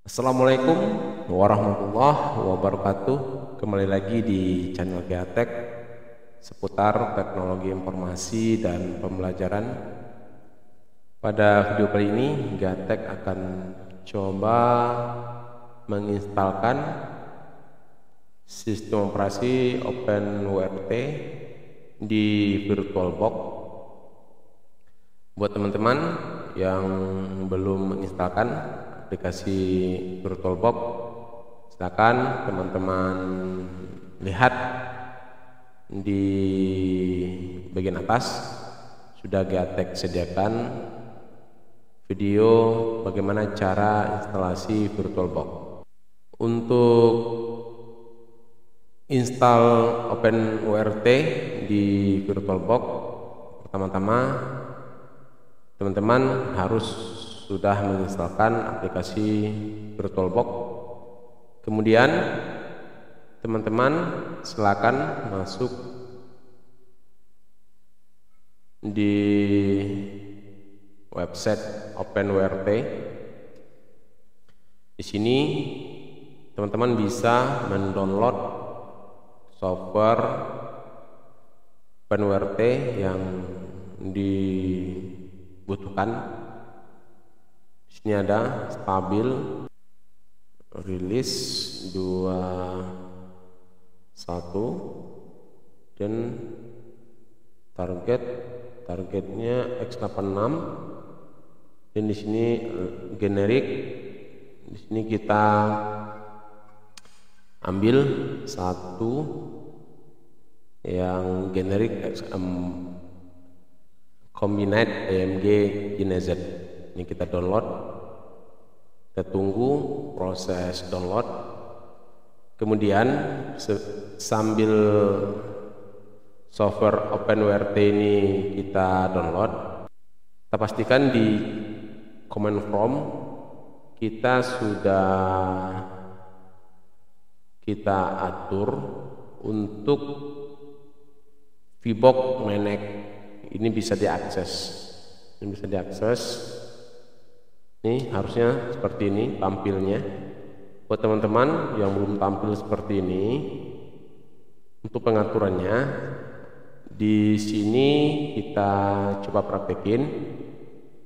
Assalamualaikum warahmatullahi wabarakatuh. Kembali lagi di channel Gatek seputar teknologi informasi dan pembelajaran. Pada video kali ini Gatek akan coba menginstalkan sistem operasi OpenWrt di VirtualBox. Buat teman-teman yang belum menginstalkan aplikasi VirtualBox, silakan teman-teman lihat di bagian atas sudah Gatek sediakan video bagaimana cara instalasi VirtualBox. Untuk install OpenWrt di VirtualBox, pertama-tama teman-teman harus sudah menginstalkan aplikasi VirtualBox. Kemudian teman-teman silakan masuk di website OpenWrt. Di sini teman-teman bisa mendownload software OpenWrt yang dibutuhkan. Di sini ada stabil, rilis 21 dan targetnya x86, dan di sini generik. Di sini kita ambil satu yang generik combined AMG GNZ. Ini kita download, kita tunggu proses download. Kemudian sambil software OpenWrt ini kita download, kita pastikan di command prompt kita sudah kita atur untuk VBox Manek. Ini bisa diakses. Ini harusnya seperti ini tampilnya. Buat teman-teman yang belum tampil seperti ini, untuk pengaturannya di sini kita coba praktekin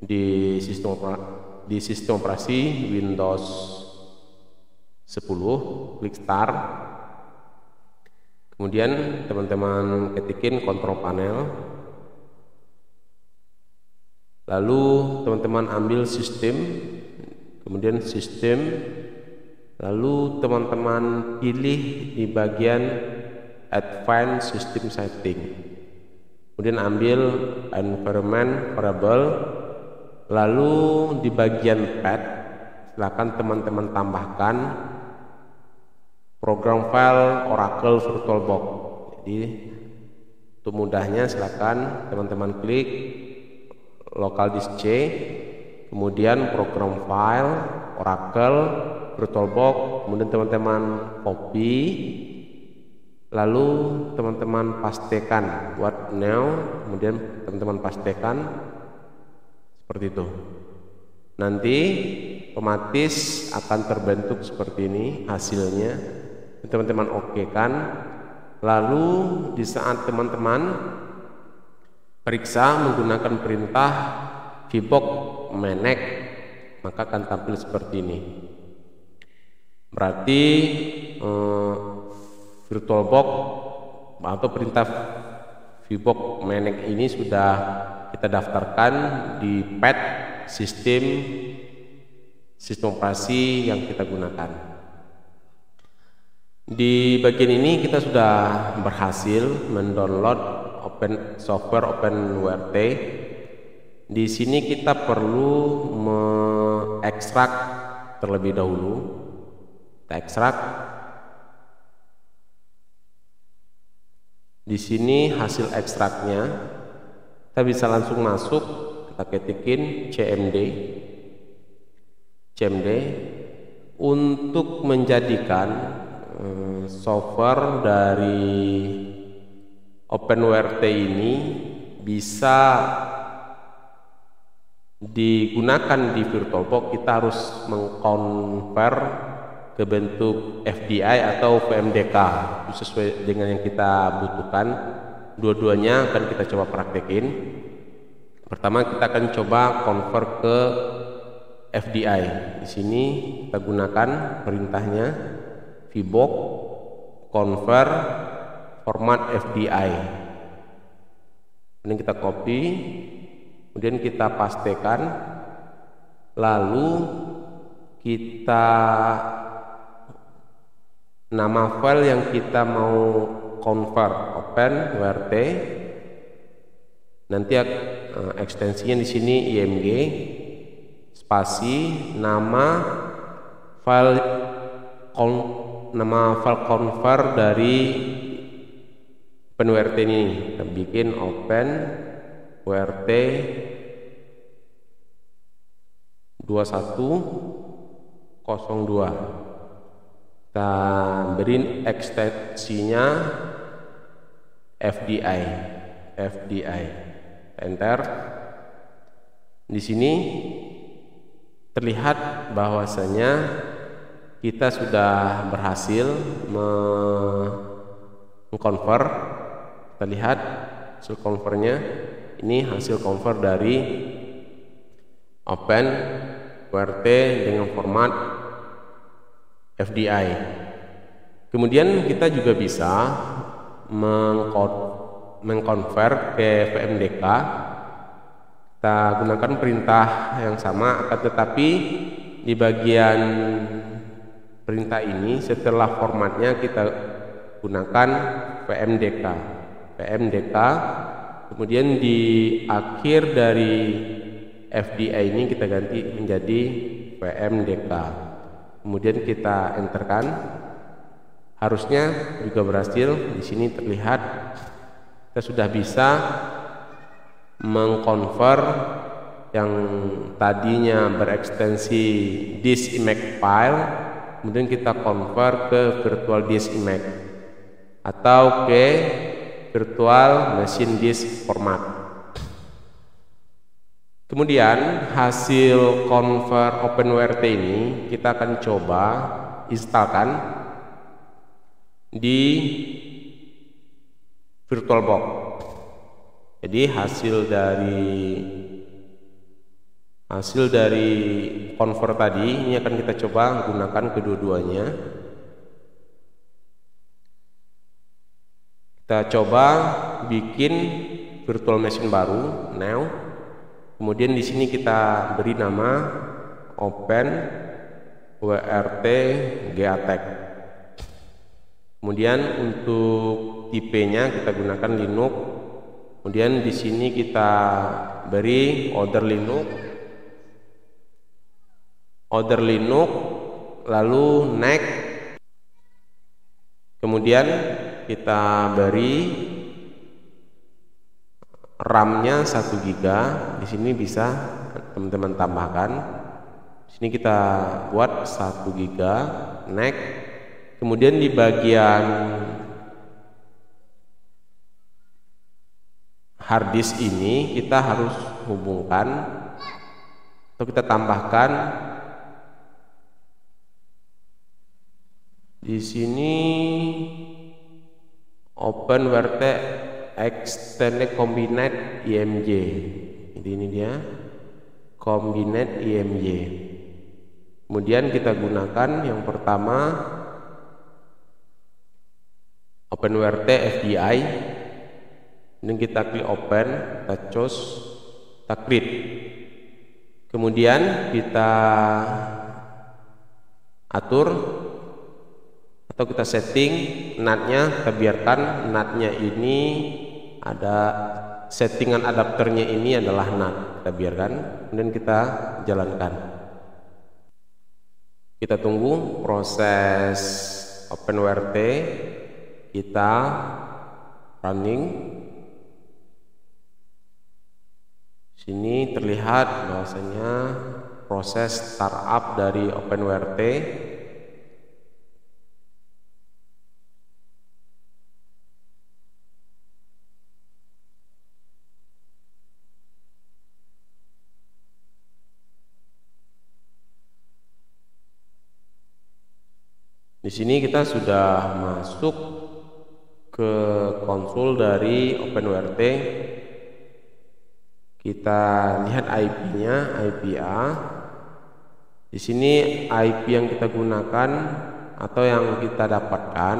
di sistem operasi Windows 10. Klik Start. Kemudian teman-teman ketikin kontrol panel. Lalu teman-teman ambil sistem, kemudian sistem, lalu teman-teman pilih di bagian Advanced System Setting, kemudian ambil Environment Variable, lalu di bagian Path silakan teman-teman tambahkan program file Oracle VirtualBox. Jadi untuk mudahnya silakan teman-teman klik local disk C, kemudian program file Oracle VirtualBox, kemudian teman-teman copy, lalu teman-teman pastekan buat new, kemudian teman-teman pastekan seperti itu. Nanti otomatis akan terbentuk seperti ini hasilnya. Teman-teman oke kan. Lalu di saat teman-teman periksa menggunakan perintah VBox Manek, maka akan tampil seperti ini. Berarti VirtualBox atau perintah VBox Manek ini sudah kita daftarkan di path sistem operasi yang kita gunakan. Di bagian ini kita sudah berhasil mendownload software OpenWrt. Di sini kita perlu mengekstrak terlebih dahulu. Kita ekstrak. Di sini hasil ekstraknya. Kita bisa langsung masuk. Kita ketikin cmd untuk menjadikan software dari OpenWrt ini bisa digunakan di VirtualBox, kita harus mengkonvert ke bentuk FDI atau VMDK sesuai dengan yang kita butuhkan. Dua-duanya akan kita coba praktekin. Pertama kita akan coba convert ke FDI. Di sini kita gunakan perintahnya VBox convert format FDI. Ini kita copy, kemudian kita pastekan, lalu kita nama file yang kita mau convert open wrt, nanti ekstensinya di sini img spasi nama file convert dari OpenWrt ini. Kita bikin open wrt 2102, kita beri ekstensinya FDI, enter. Di sini terlihat bahwasanya kita sudah berhasil mengconvert. Kita lihat hasil convertnya. Ini hasil convert dari OpenWrt dengan format FDI. Kemudian kita juga bisa mengkonvert ke VMDK. Kita gunakan perintah yang sama, akan tetapi di bagian perintah ini setelah formatnya kita gunakan VMDK. Kemudian di akhir dari FDI ini kita ganti menjadi VMDK. Kemudian kita enterkan. Harusnya juga berhasil. Di sini terlihat kita sudah bisa mengconvert yang tadinya berekstensi disk image file, kemudian kita convert ke virtual disk image atau ke virtual machine disk format. Kemudian hasil convert OpenWrt ini kita akan coba instalkan di VirtualBox. Jadi hasil dari convert tadi ini akan kita coba gunakan kedua-duanya. Kita coba bikin virtual machine baru, new. Kemudian di sini kita beri nama OpenWrt GATEC. Kemudian untuk tipenya kita gunakan Linux. Kemudian di sini kita beri order Linux, lalu next. Kemudian kita beri RAM-nya 1 GB. Di sini bisa teman-teman tambahkan. Di sini kita buat 1 GB, next. Kemudian di bagian hard disk ini kita harus hubungkan atau kita tambahkan di sini OpenWrt Extended Combined IMG. Jadi ini dia Combined IMG. Kemudian kita gunakan yang pertama OpenWrt FDI. Ini kita klik open, kita choose, kita create. Kemudian kita atur atau kita setting NAT-nya, kita biarkan NAT-nya ini ada settingan adapternya ini adalah NAT, kita biarkan. Kemudian kita jalankan. Kita tunggu proses OpenWrt kita running. Sini terlihat bahwasanya proses startup dari OpenWrt Di sini kita sudah masuk ke konsol dari OpenWrt. Kita lihat IP-nya, IP A. Di sini IP yang kita gunakan atau yang kita dapatkan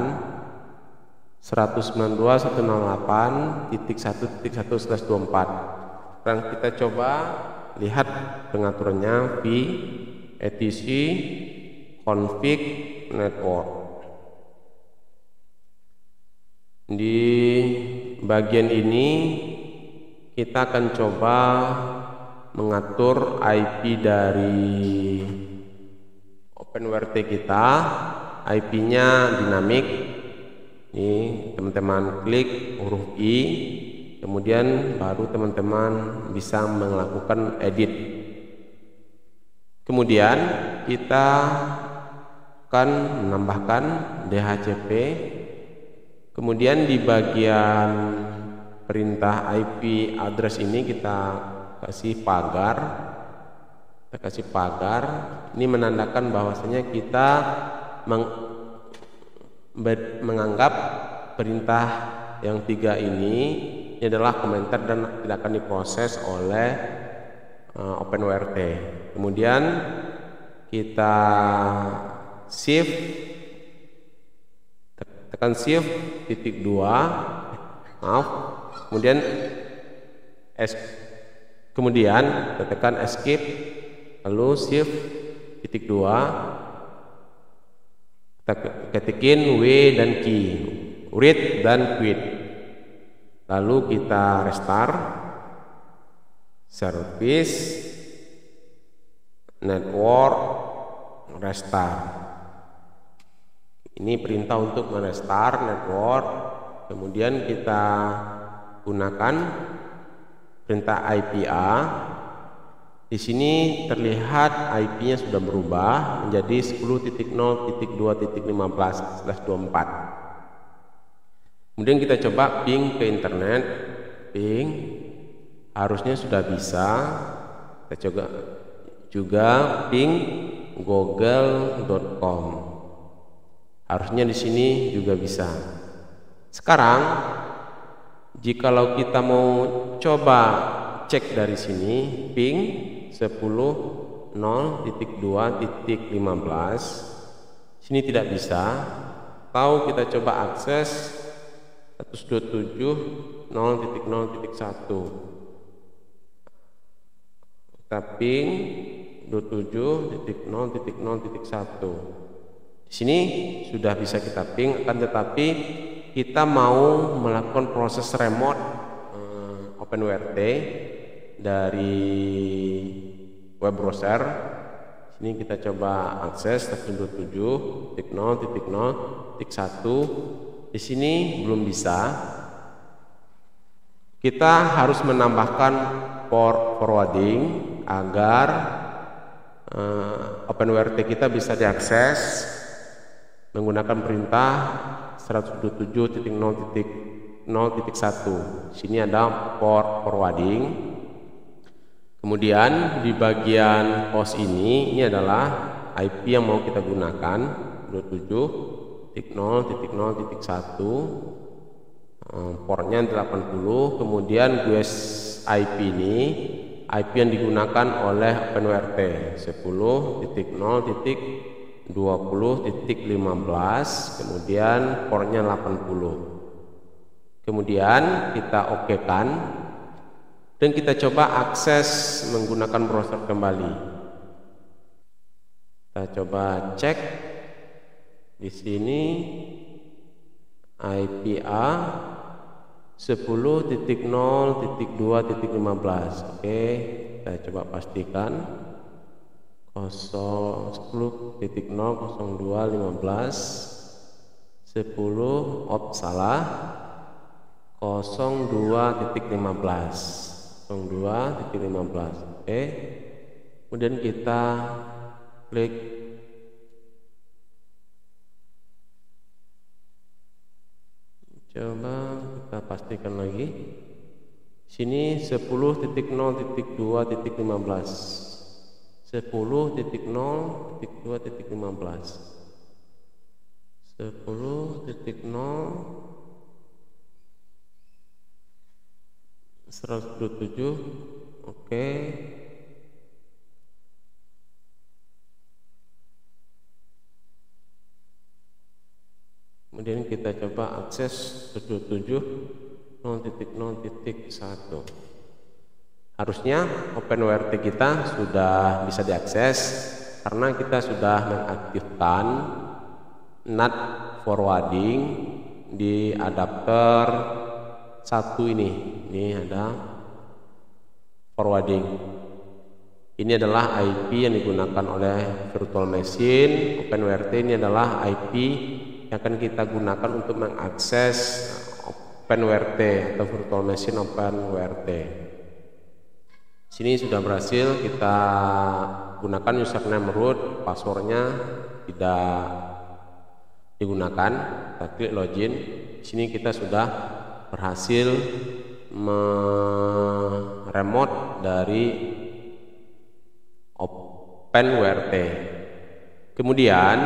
192.168.1.1/24. Sekarang kita coba lihat pengaturannya: v etc config network. Di bagian ini kita akan coba mengatur IP dari OpenWrt kita. IP-nya dinamik. Ini teman-teman klik huruf I, kemudian baru teman-teman bisa melakukan edit. Kemudian kita akan menambahkan DHCP. Kemudian di bagian perintah IP address ini kita kasih pagar. Ini menandakan bahwasanya kita menganggap perintah yang 3 ini adalah komentar dan tidak akan diproses oleh OpenWrt. Kemudian kita shift, tekan shift titik 2, kemudian kita tekan escape, lalu shift titik 2, kita ketikin W dan Q, read dan quit, lalu kita restart service network restart. Ini perintah untuk merestart network. Kemudian kita gunakan perintah IP A. Di sini terlihat IP-nya sudah berubah menjadi 10.0.15/24. Kemudian kita coba ping ke internet. Ping harusnya sudah bisa. Kita coba juga ping google.com. Harusnya di sini juga bisa. Sekarang jikalau kita mau coba cek dari sini, ping 10.0.2.15, sini tidak bisa. Atau kita coba akses 127.0.0.1. Kita ping 27.0.0.1. Di sini sudah bisa kita ping, akan tetapi kita mau melakukan proses remote OpenWrt dari web browser. Sini kita coba akses 127.0.0.1. Di sini belum bisa. Kita harus menambahkan port forwarding agar OpenWrt kita bisa diakses menggunakan perintah 127.0.0.1. Sini ada port forwarding. Kemudian di bagian host ini adalah IP yang mau kita gunakan 27.0.0.1. Portnya 80. Kemudian US IP ini IP yang digunakan oleh OpenWrt 10.0.20.15. Kemudian portnya 80. Kemudian kita okekan dan kita coba akses menggunakan browser kembali. Kita coba cek di sini IP A 10.0.2.15. Oke, kita coba pastikan 10.0.02.15 10 salah 02.15. Oke, kemudian kita klik coba kita pastikan lagi sini 10.0.2.15 10.0.2.15. 100.127. Oke. Kemudian kita coba akses 127.0.0.1. Harusnya OpenWrt kita sudah bisa diakses karena kita sudah mengaktifkan NAT forwarding di adapter 1 ini. Ini ada forwarding. Ini adalah IP yang digunakan oleh virtual machine. OpenWrt ini adalah IP yang akan kita gunakan untuk mengakses OpenWrt atau virtual machine OpenWrt. Sini sudah berhasil kita gunakan username root, passwordnya tidak digunakan. Kita klik login. Sini kita sudah berhasil meremote dari OpenWrt. Kemudian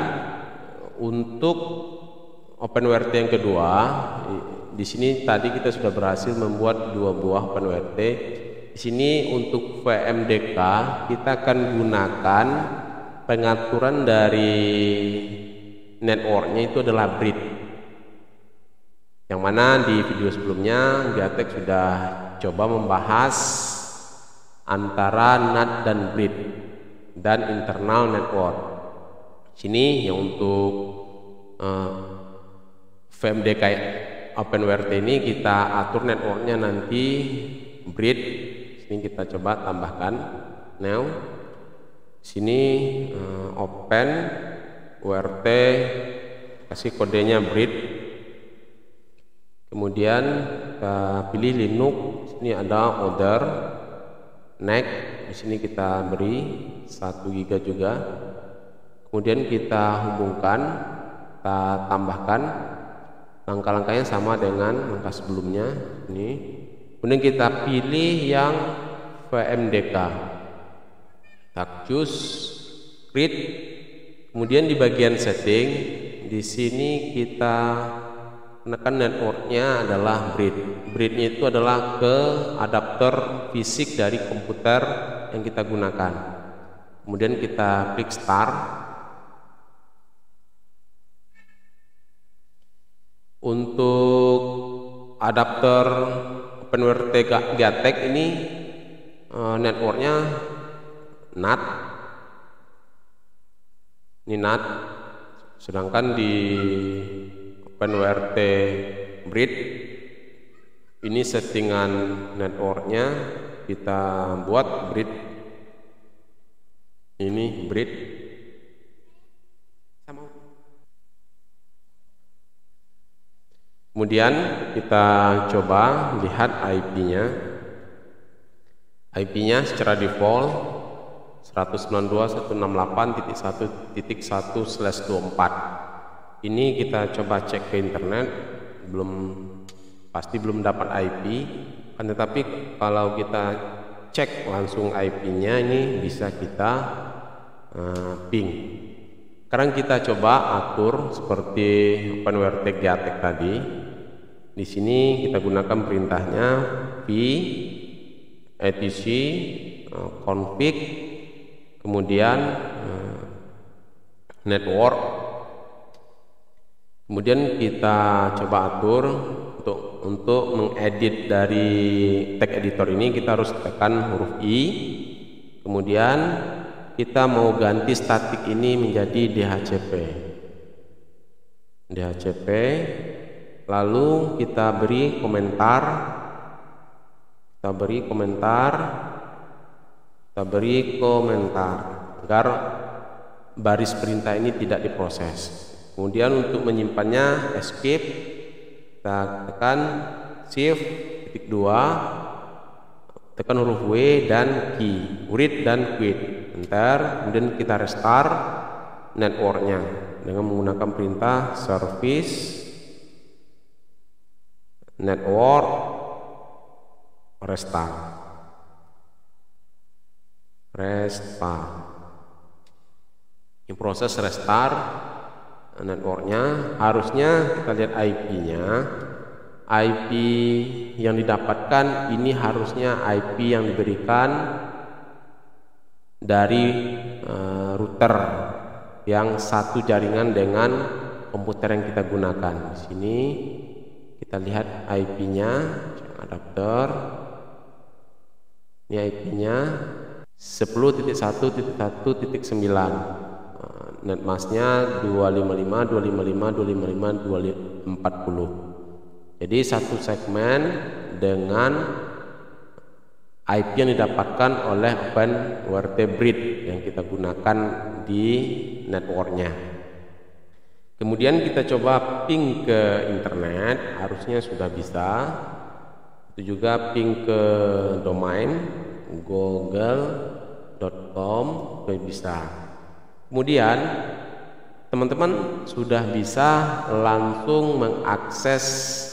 untuk OpenWrt yang kedua, di sini tadi kita sudah berhasil membuat 2 buah OpenWrt. Di sini untuk VMDK kita akan gunakan pengaturan dari networknya itu adalah bridge. Yang mana di video sebelumnya Gatek sudah coba membahas antara NAT dan bridge dan internal network. Sini yang untuk VMDK OpenWrt ini kita atur networknya nanti bridge. Sini kita coba tambahkan now. Sini OpenWrt, kasih kodenya bridge. Kemudian kita pilih Linux. Sini ada order next. Di sini kita beri 1 GB juga. Kemudian kita hubungkan, kita tambahkan langkah-langkahnya sama dengan langkah sebelumnya. Ini. Kemudian kita pilih yang VMDK. Kita choose create. Kemudian di bagian setting, di sini kita menekan networknya adalah bridge. Bridge-nya itu adalah ke adapter fisik dari komputer yang kita gunakan. Kemudian kita klik start. Untuk adapter OpenWrt Gatek ini networknya NAT. Ini NAT. Sedangkan di OpenWrt bridge ini settingan networknya kita buat bridge. Ini bridge. Kemudian kita coba lihat IP-nya. IP-nya secara default 192.168.1.1/24. Ini kita coba cek ke internet, pasti belum dapat IP. Kan tetapi kalau kita cek langsung IP-nya ini bisa kita ping. Sekarang kita coba atur seperti OpenWrt Gatek tadi. Di sini kita gunakan perintahnya v etc config, kemudian network. Kemudian kita coba atur untuk mengedit dari tag editor ini kita harus tekan huruf I. Kemudian kita mau ganti statik ini menjadi DHCP. Lalu kita beri komentar. Agar baris perintah ini tidak diproses. Kemudian untuk menyimpannya escape, kita tekan shift titik 2, tekan huruf W dan key, read dan quit. Enter. Kemudian kita restart networknya dengan menggunakan perintah service network restart. Ini proses restart. networknya. Harusnya kita lihat IP-nya. IP yang didapatkan ini harusnya IP yang diberikan dari router yang satu jaringan dengan komputer yang kita gunakan. Di sini kita lihat IP-nya, adapter. Ini IP-nya 10.1.1.9. Netmasknya 255.255.255.240. Jadi satu segmen dengan IP yang didapatkan oleh OpenWrt Bridge yang kita gunakan di networknya. Kemudian kita coba ping ke internet, harusnya sudah bisa. Itu juga ping ke domain google.com juga bisa. Kemudian teman-teman sudah bisa langsung mengakses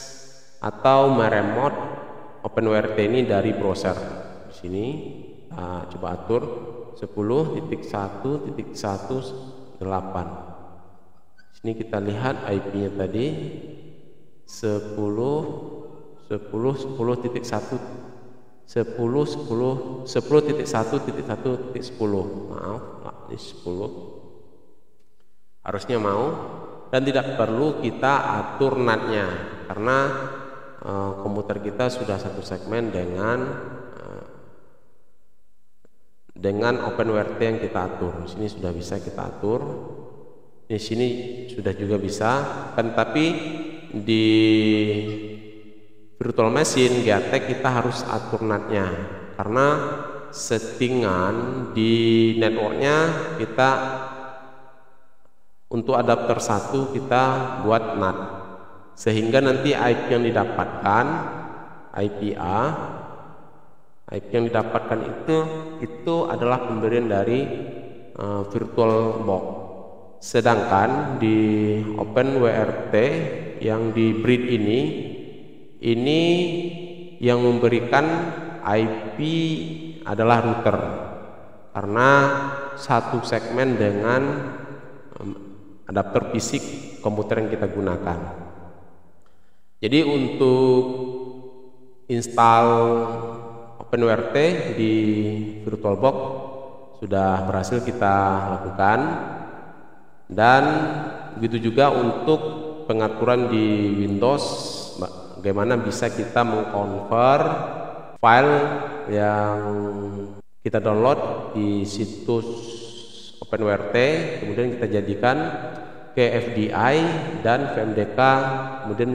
atau meremote OpenWrt ini dari browser. Di sini coba atur 10.1.1.8. Sini kita lihat IP-nya tadi 10.1.1.10. Maaf, ini 10. Harusnya mau, dan tidak perlu kita atur NAT-nya karena komputer kita sudah satu segmen dengan OpenWrt yang kita atur. Di sini sudah bisa kita atur. Di sini sudah juga bisa, kan, tapi di virtual machine GATEK kita harus atur NAT-nya karena settingan di networknya kita untuk adapter 1 kita buat NAT, sehingga nanti IP yang didapatkan IP yang didapatkan itu adalah pemberian dari VirtualBox. Sedangkan di OpenWrt yang di Bridge ini yang memberikan IP adalah router, karena satu segmen dengan adapter fisik komputer yang kita gunakan. Jadi untuk install OpenWrt di VirtualBox sudah berhasil kita lakukan, dan begitu juga untuk pengaturan di Windows, bagaimana bisa kita mengkonvert file yang kita download di situs OpenWrt, kemudian kita jadikan ke FDI dan VMDK, kemudian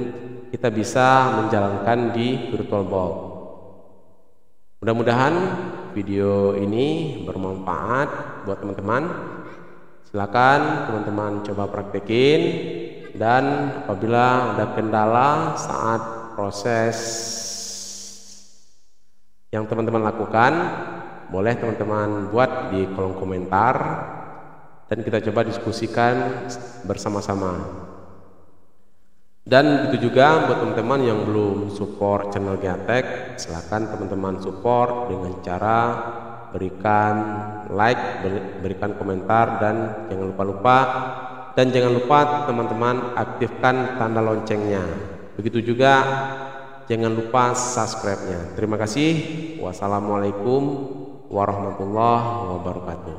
kita bisa menjalankan di VirtualBox. Mudah-mudahan video ini bermanfaat buat teman-teman. Silakan teman-teman coba praktekin, dan apabila ada kendala saat proses yang teman-teman lakukan, boleh teman-teman buat di kolom komentar dan kita coba diskusikan bersama-sama. Dan begitu juga buat teman-teman yang belum support channel GATEK, silakan teman-teman support dengan cara berikan like, berikan komentar, dan jangan lupa teman-teman aktifkan tanda loncengnya. Begitu juga jangan lupa subscribe-nya. Terima kasih. Wassalamualaikum warahmatullahi wabarakatuh.